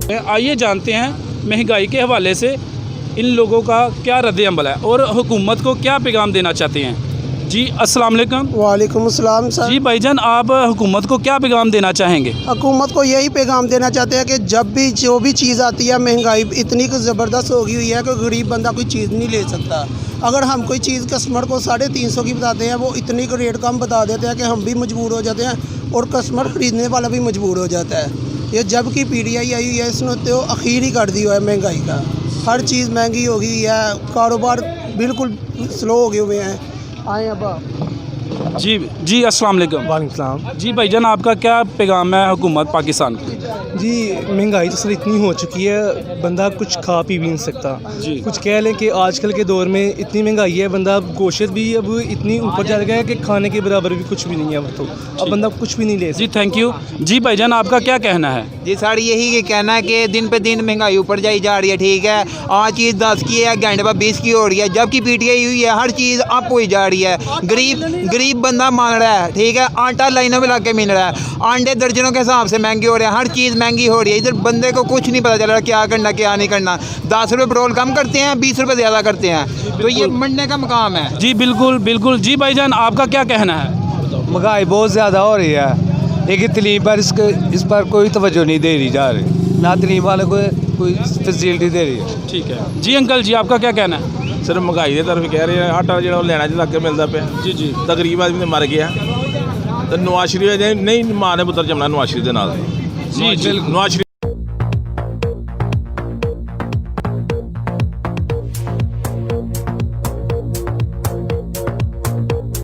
आइए जानते हैं महंगाई के हवाले से इन लोगों का क्या रद्द-ए-अमल है और हुकूमत को क्या पैगाम देना चाहते हैं। जी अस्सलाम वालेकुम। वालेकुम अस्सलाम सर। जी भाईजान, आप हुकूमत को क्या पैगाम देना चाहेंगे। हुकूमत को यही पैगाम देना चाहते हैं कि जब भी जो भी चीज़ आती है महंगाई इतनी ज़बरदस्त हो गई हुई है कि गरीब बंदा कोई चीज़ नहीं ले सकता। अगर हम कोई चीज़ कस्टमर को 350 की बताते हैं, वो इतनी का रेट कम बता देते हैं कि हम भी मजबूर हो जाते हैं और कस्टमर ख़रीदने वाला भी मजबूर हो जाता है। ये जब की PTI आई हुई है इसने तो आखिर ही कर दिया है महंगाई का। हर चीज़ महंगी हो गई है, कारोबार बिल्कुल स्लो हो गए हुए हैं। आए अब जी अस्सलाम वालेकुम। वालेकुम सलाम। जी भाईजान, आपका क्या पैगाम है हुकूमत पाकिस्तान को। जी महंगाई तो सर इतनी हो चुकी है, बंदा कुछ खा पी भी नहीं सकता। जी। कुछ कह लें कि आजकल के दौर में इतनी महंगाई है, बंदा गोश्त भी अब इतनी ऊपर जा गया है कि खाने के बराबर भी कुछ भी नहीं है। तो अब बंदा कुछ भी नहीं ले सकता। जी थैंक यू। जी भाईजान, आपका क्या कहना है। जी सर यही कहना है कि दिन पे दिन महंगाई ऊपर जाई जा रही है। ठीक है, आज चीज़ 10 की है, घंटे बाद 20 की हो रही है। जबकि PTI हुई है, हर चीज़ अप हुई जा रही है। गरीब बंदा मांग रहा है। ठीक है, आटा लाइनों में लग के मिल रहा है, अंडे दर्जनों के हिसाब से महंगे हो रहे हैं, हर चीज़ महंगी हो रही है। इधर बंदे को कुछ नहीं पता चल रहा क्या करना क्या नहीं करना। 10 रुपये पेट्रोल कम करते हैं, 20 रुपये ज़्यादा करते हैं, तो ये मरने का मकाम है। जी बिल्कुल बिल्कुल। जी भाईजान, आपका क्या कहना है। महंगाई बहुत ज़्यादा हो रही है, लेकिन तलीम पर इस पर कोई तवज्जो नहीं दे रही जा रही, ना तलीम वाले को कोई फैसिलिटी दे रही है। ठीक है जी अंकल जी, आपका क्या कहना है। सिर्फ महंगाई के तरफ कह रहे हैं, आटा जो लेना लग के मिलता पे। जी जी। तो गरीब आदमी तो मर गया। तो नवाज शरीफ नहीं मां ने पुत्र जमना नवाज शरीफ के नाल। जी जी। नवाज शरीफ